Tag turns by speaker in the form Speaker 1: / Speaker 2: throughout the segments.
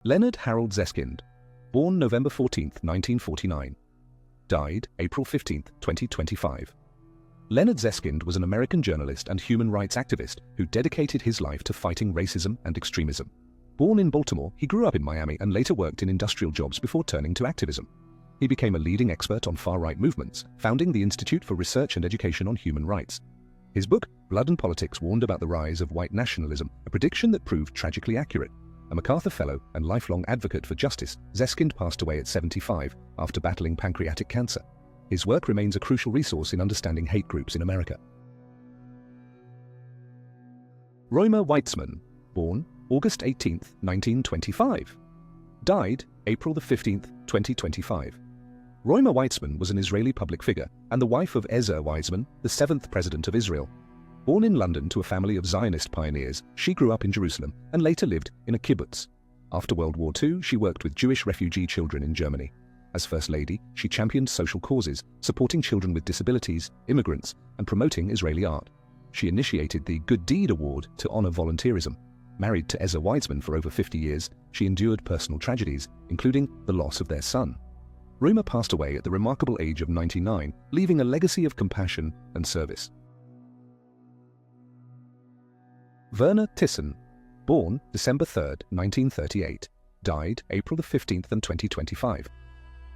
Speaker 1: Leonard Harold Zeskind, born November 14, 1949. Died April 15, 2025. Leonard Zeskind was an American journalist and human rights activist who dedicated his life to fighting racism and extremism. Born in Baltimore, he grew up in Miami and later worked in industrial jobs before turning to activism. He became a leading expert on far-right movements, founding the Institute for Research and Education on Human Rights. His book, Blood and Politics, warned about the rise of white nationalism, a prediction that proved tragically accurate. A MacArthur Fellow and lifelong advocate for justice, Zeskind passed away at 75 after battling pancreatic cancer. His work remains a crucial resource in understanding hate groups in America. Roima Weitzman, born August 18, 1925. Died April 15, 2025. Roima Weitzman was an Israeli public figure and the wife of Ezer Weizman, the 7th President of Israel. Born in London to a family of Zionist pioneers, she grew up in Jerusalem and later lived in a kibbutz. After World War II, she worked with Jewish refugee children in Germany. As First Lady, she championed social causes, supporting children with disabilities, immigrants, and promoting Israeli art. She initiated the Good Deed Award to honor volunteerism. Married to Ezer Weizman for over 50 years, she endured personal tragedies, including the loss of their son. Roima passed away at the remarkable age of 99, leaving a legacy of compassion and service. Werner Thyssen, born December 3, 1938, died April 15, 2025.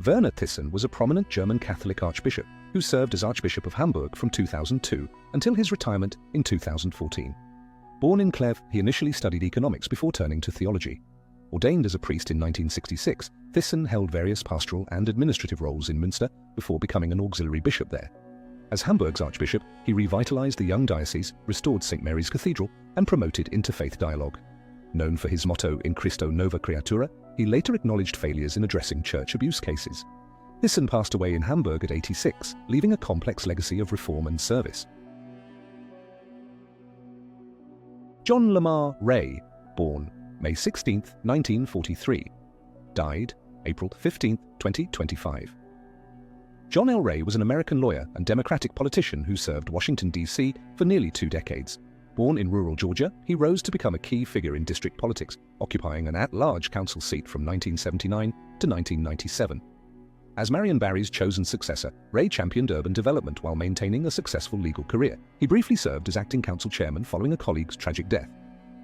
Speaker 1: Werner Thyssen was a prominent German Catholic archbishop who served as Archbishop of Hamburg from 2002 until his retirement in 2014. Born in Cleve, he initially studied economics before turning to theology. Ordained as a priest in 1966, Thyssen held various pastoral and administrative roles in Münster before becoming an auxiliary bishop there. As Hamburg's archbishop, he revitalized the young diocese, restored St. Mary's Cathedral, and promoted interfaith dialogue. Known for his motto In Christo Nova Creatura, he later acknowledged failures in addressing church abuse cases. Thyssen passed away in Hamburg at 86, leaving a complex legacy of reform and service. John Lamar Ray, born May 16, 1943. Died April 15, 2025. John L. Ray was an American lawyer and Democratic politician who served Washington, D.C. for nearly 2 decades. Born in rural Georgia, he rose to become a key figure in district politics, occupying an at-large council seat from 1979 to 1997. As Marion Barry's chosen successor, Ray championed urban development while maintaining a successful legal career. He briefly served as acting council chairman following a colleague's tragic death.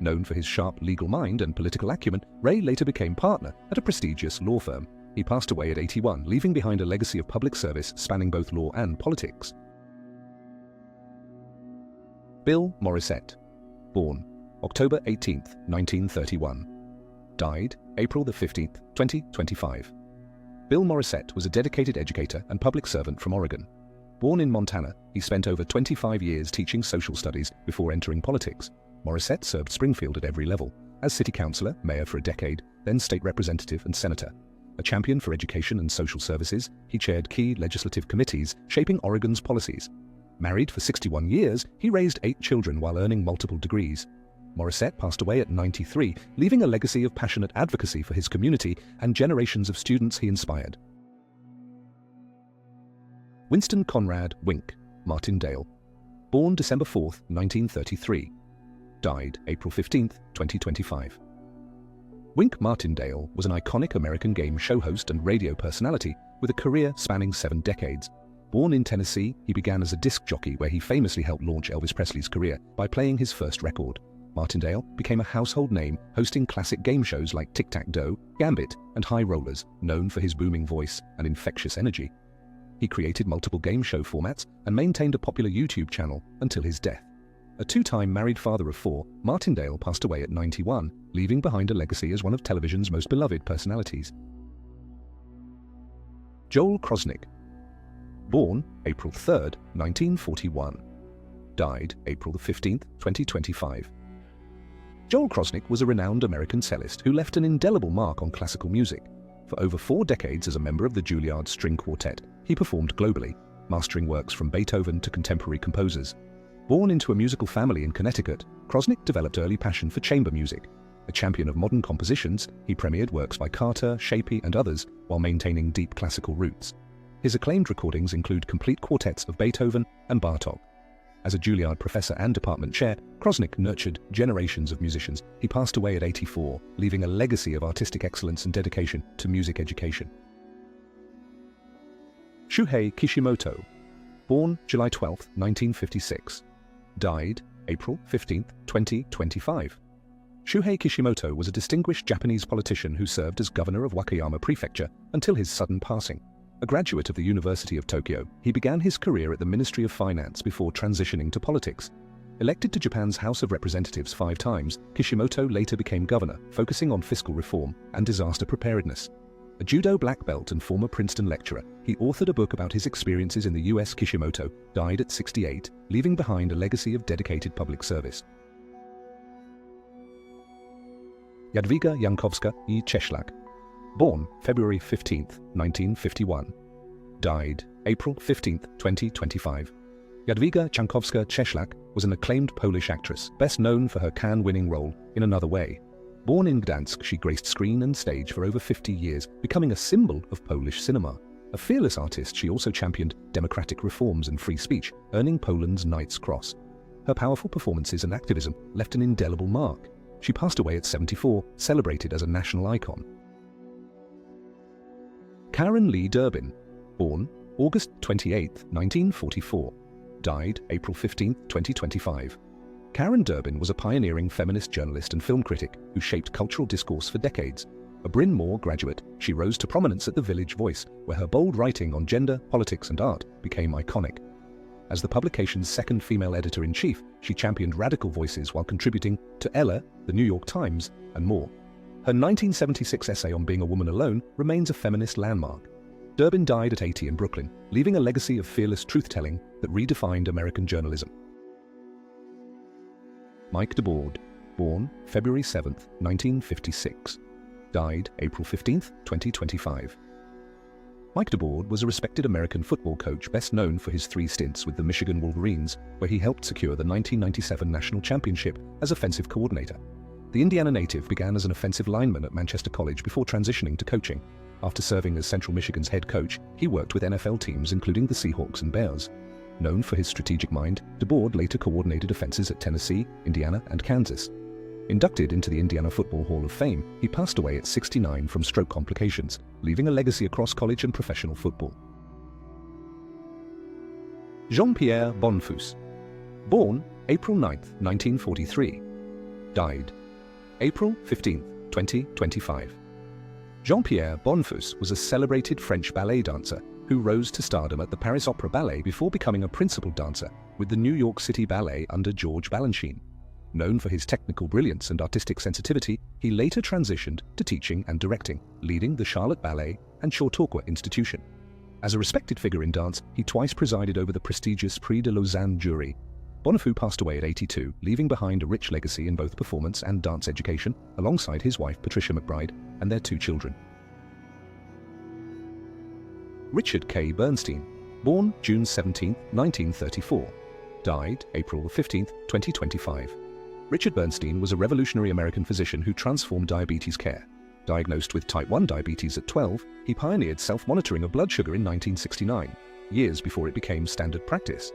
Speaker 1: Known for his sharp legal mind and political acumen, Ray later became partner at a prestigious law firm. He passed away at 81, leaving behind a legacy of public service spanning both law and politics. Bill Morissette, born October 18, 1931. Died April 15, 2025. Bill Morissette was a dedicated educator and public servant from Oregon. Born in Montana, he spent over 25 years teaching social studies before entering politics. Morissette served Springfield at every level, as city councilor, mayor for a decade, then state representative and senator. A champion for education and social services, he chaired key legislative committees shaping Oregon's policies. Married for 61 years, he raised 8 children while earning multiple degrees. Morissette passed away at 93, leaving a legacy of passionate advocacy for his community and generations of students he inspired. Winston Conrad Wink Martindale, born December 4, 1933. Died April 15, 2025. Wink Martindale was an iconic American game show host and radio personality with a career spanning 7 decades. Born in Tennessee, he began as a disc jockey where he famously helped launch Elvis Presley's career by playing his first record. Martindale became a household name hosting classic game shows like Tic-Tac-Doe, Gambit, and High Rollers, known for his booming voice and infectious energy. He created multiple game show formats and maintained a popular YouTube channel until his death. A 2-time married father of 4, Martindale passed away at 91, leaving behind a legacy as one of television's most beloved personalities. Joel Krosnick, born April 3, 1941. Died April 15, 2025. Joel Krosnick was a renowned American cellist who left an indelible mark on classical music. For over 4 decades as a member of the Juilliard String Quartet, he performed globally, mastering works from Beethoven to contemporary composers. Born into a musical family in Connecticut, Krosnick developed early passion for chamber music. A champion of modern compositions, he premiered works by Carter, Shapey, and others while maintaining deep classical roots. His acclaimed recordings include complete quartets of Beethoven and Bartók. As a Juilliard professor and department chair, Krosnick nurtured generations of musicians. He passed away at 84, leaving a legacy of artistic excellence and dedication to music education. Shuhei Kishimoto, born July 12, 1956, died April 15, 2025. Shuhei Kishimoto was a distinguished Japanese politician who served as governor of Wakayama Prefecture until his sudden passing. A graduate of the University of Tokyo, he began his career at the Ministry of Finance before transitioning to politics. Elected to Japan's House of Representatives 5 times, Kishimoto later became governor, focusing on fiscal reform and disaster preparedness. A judo black belt and former Princeton lecturer, he authored a book about his experiences in the U.S. Kishimoto died at 68, leaving behind a legacy of dedicated public service. Jadwiga Jankowska i Cieślak, born February 15, 1951, died April 15, 2025. Jadwiga Jankowska-Cieślak was an acclaimed Polish actress, best known for her Cannes-winning role in Another Way. Born in Gdansk, she graced screen and stage for over 50 years, becoming a symbol of Polish cinema. A fearless artist, she also championed democratic reforms and free speech, earning Poland's Knight's Cross. Her powerful performances and activism left an indelible mark. She passed away at 74, celebrated as a national icon. Karen Lee Durbin, born August 28, 1944, died April 15, 2025. Karen Durbin was a pioneering feminist journalist and film critic who shaped cultural discourse for decades. A Bryn Mawr graduate, she rose to prominence at the Village Voice, where her bold writing on gender, politics, and art became iconic. As the publication's second female editor-in-chief, she championed radical voices while contributing to Elle, The New York Times, and more. Her 1976 essay on being a woman alone remains a feminist landmark. Durbin died at 80 in Brooklyn, leaving a legacy of fearless truth-telling that redefined American journalism. Mike DeBord, born February 7, 1956, died April 15, 2025. Mike DeBord was a respected American football coach best known for his 3 stints with the Michigan Wolverines, where he helped secure the 1997 national championship as offensive coordinator. The Indiana native began as an offensive lineman at Manchester College before transitioning to coaching. After serving as Central Michigan's head coach, he worked with NFL teams including the Seahawks and Bears. Known for his strategic mind, DeBord later coordinated offenses at Tennessee, Indiana, and Kansas. Inducted into the Indiana Football Hall of Fame, he passed away at 69 from stroke complications, leaving a legacy across college and professional football. Jean-Pierre Bonfils, born April 9, 1943, died April 15, 2025. Jean-Pierre Bonfils was a celebrated French ballet dancer who rose to stardom at the Paris Opera Ballet before becoming a principal dancer with the New York City Ballet under George Balanchine. Known for his technical brilliance and artistic sensitivity, he later transitioned to teaching and directing, leading the Charlotte Ballet and Chautauqua Institution. As a respected figure in dance, he twice presided over the prestigious Prix de Lausanne jury. Bonfils passed away at 82, leaving behind a rich legacy in both performance and dance education, alongside his wife Patricia McBride and their 2 children. Richard K. Bernstein, born June 17, 1934, died April 15, 2025. Richard Bernstein was a revolutionary American physician who transformed diabetes care. Diagnosed with type 1 diabetes at 12, he pioneered self-monitoring of blood sugar in 1969, years before it became standard practice.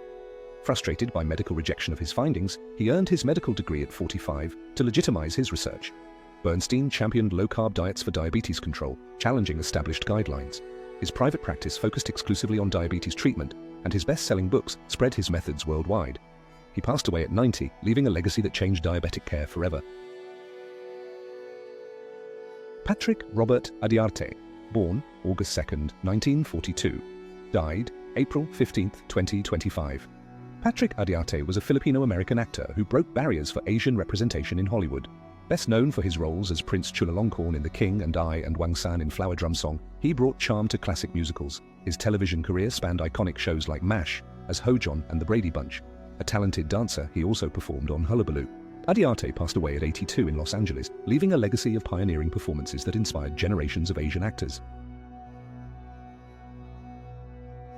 Speaker 1: Frustrated by medical rejection of his findings, he earned his medical degree at 45 to legitimize his research. Bernstein championed low-carb diets for diabetes control, challenging established guidelines. His private practice focused exclusively on diabetes treatment, and his best-selling books spread his methods worldwide. He passed away at 90, leaving a legacy that changed diabetic care forever. Patrick Robert Adiarte, born August 2, 1942, died April 15, 2025. Patrick Adiarte was a Filipino-American actor who broke barriers for Asian representation in Hollywood. Best known for his roles as Prince Chulalongkorn in The King and I and Wang San in Flower Drum Song, he brought charm to classic musicals. His television career spanned iconic shows like MASH, as Ho-Jon and The Brady Bunch. A talented dancer, he also performed on Hullabaloo. Adiarte passed away at 82 in Los Angeles, leaving a legacy of pioneering performances that inspired generations of Asian actors.